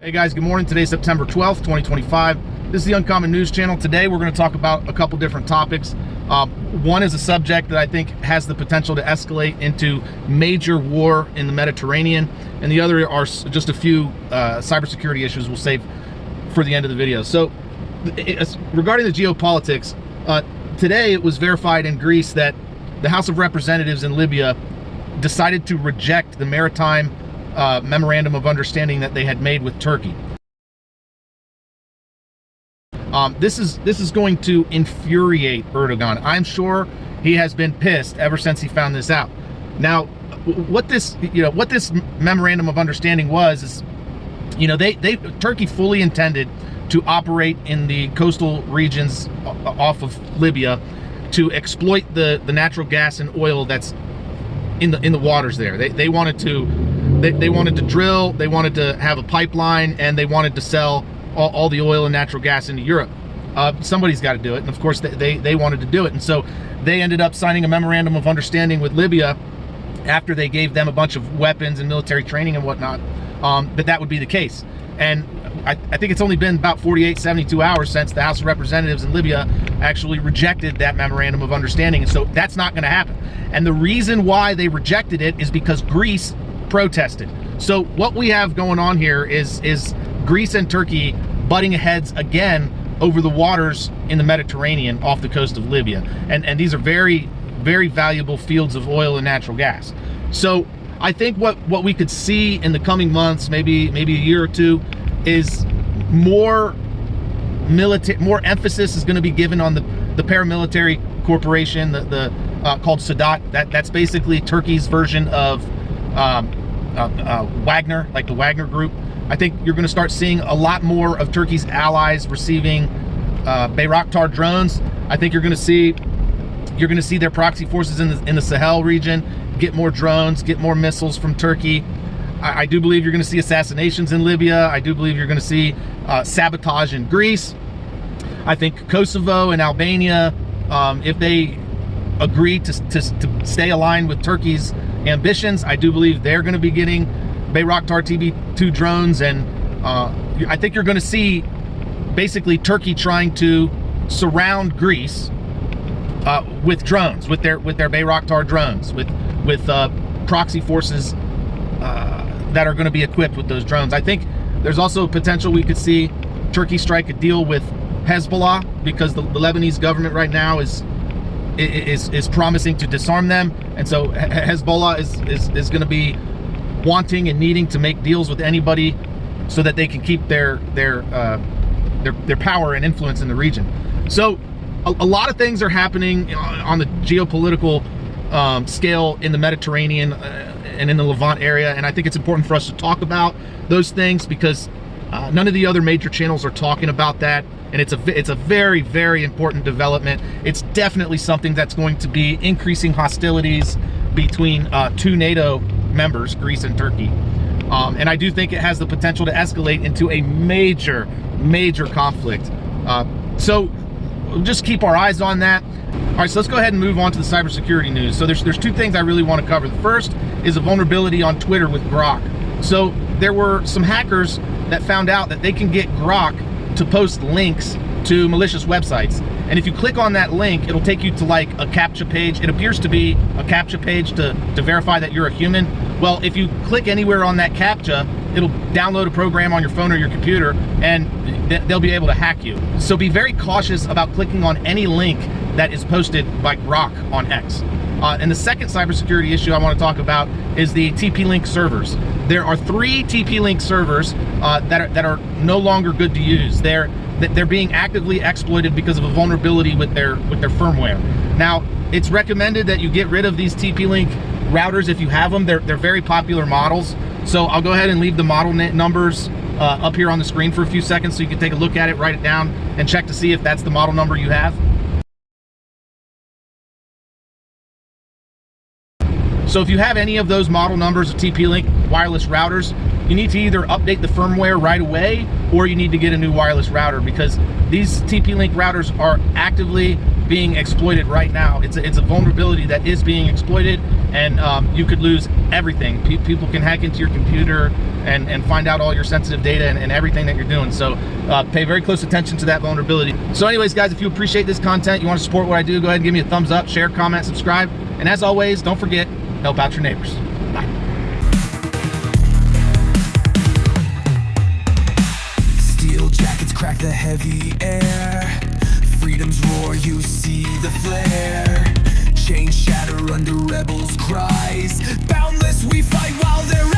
Hey guys, good morning. Today's September 12th, 2025. This is the Uncommon News Channel. Today we're going to talk about a couple different topics. One is a subject that I think has the potential to escalate into major war in the Mediterranean, and the other are just a few cybersecurity issues we'll save for the end of the video. So regarding the geopolitics, today it was verified in Greece that the House of Representatives in Libya decided to reject the maritime memorandum of understanding that they had made with Turkey. This is going to infuriate Erdogan. I'm sure he has been pissed ever since he found this out. Now, what this memorandum of understanding was is, Turkey fully intended to operate in the coastal regions off of Libya to exploit the natural gas and oil that's in the waters there. They wanted to drill, they wanted to have a pipeline, and they wanted to sell all the oil and natural gas into Europe. Somebody's got to do it, and of course they wanted to do it, and so they ended up signing a memorandum of understanding with Libya after they gave them a bunch of weapons and military training and whatnot, that would be the case. And I think it's only been about 48, 72 hours since the House of Representatives in Libya actually rejected that memorandum of understanding, and so that's not going to happen. And the reason why they rejected it is because Greece protested. So what we have going on here is Greece and Turkey butting heads again over the waters in the Mediterranean off the coast of Libya. And these are very, very valuable fields of oil and natural gas. So I think what we could see in the coming months, maybe a year or two, is more emphasis is going to be given on the paramilitary corporation, called Sadat. That's basically Turkey's version of Wagner, like the Wagner group. I think you're going to start seeing a lot more of Turkey's allies receiving Bayraktar drones. I think you're going to see their proxy forces in the Sahel region get more drones, get more missiles from Turkey. I do believe you're going to see assassinations in Libya. I do believe you're going to see sabotage in Greece. I think Kosovo and Albania, if they agree to stay aligned with Turkey's ambitions, I do believe they're going to be getting Bayraktar TB2 drones, and I think you're going to see basically Turkey trying to surround Greece with drones, with their Bayraktar drones, with proxy forces that are going to be equipped with those drones. I think there's also potential we could see Turkey strike a deal with Hezbollah, because the Lebanese government right now is promising to disarm them, and so Hezbollah is going to be wanting and needing to make deals with anybody so that they can keep their power and influence in the region. So a lot of things are happening on the geopolitical scale in the Mediterranean and in the Levant area, and I think it's important for us to talk about those things because none of the other major channels are talking about that, and it's a very, very important development. It's definitely something that's going to be increasing hostilities between two NATO members, Greece and Turkey, and I do think it has the potential to escalate into a major conflict. So we'll just keep our eyes on that. All right, so let's go ahead and move on to the cybersecurity news. So there's two things I really want to cover. The first is a vulnerability on Twitter with Grok. So there were some hackers that found out that they can get Grok to post links to malicious websites. And if you click on that link, it'll take you to like a CAPTCHA page. It appears to be a CAPTCHA page to verify that you're a human. Well, if you click anywhere on that CAPTCHA, it'll download a program on your phone or your computer, and they'll be able to hack you. So be very cautious about clicking on any link that is posted by Grok on X. And the second cybersecurity issue I want to talk about is the TP-Link servers. There are 3 TP-Link servers that are no longer good to use. They're being actively exploited because of a vulnerability with their firmware. Now, it's recommended that you get rid of these TP-Link routers if you have them. They're very popular models. So I'll go ahead and leave the model numbers up here on the screen for a few seconds so you can take a look at it, write it down, and check to see if that's the model number you have. So if you have any of those model numbers of TP-Link wireless routers, you need to either update the firmware right away or you need to get a new wireless router, because these TP-Link routers are actively being exploited right now. It's a vulnerability that is being exploited, and you could lose everything. People can hack into your computer and find out all your sensitive data and everything that you're doing. So pay very close attention to that vulnerability. So anyways, guys, if you appreciate this content, you want to support what I do, go ahead and give me a thumbs up, share, comment, subscribe. And as always, don't forget, help out your neighbors. Bye. Steel jackets crack the heavy air. Freedom's roar, you see the flare. Chains shatter under rebels' cries. Boundless we fight while they're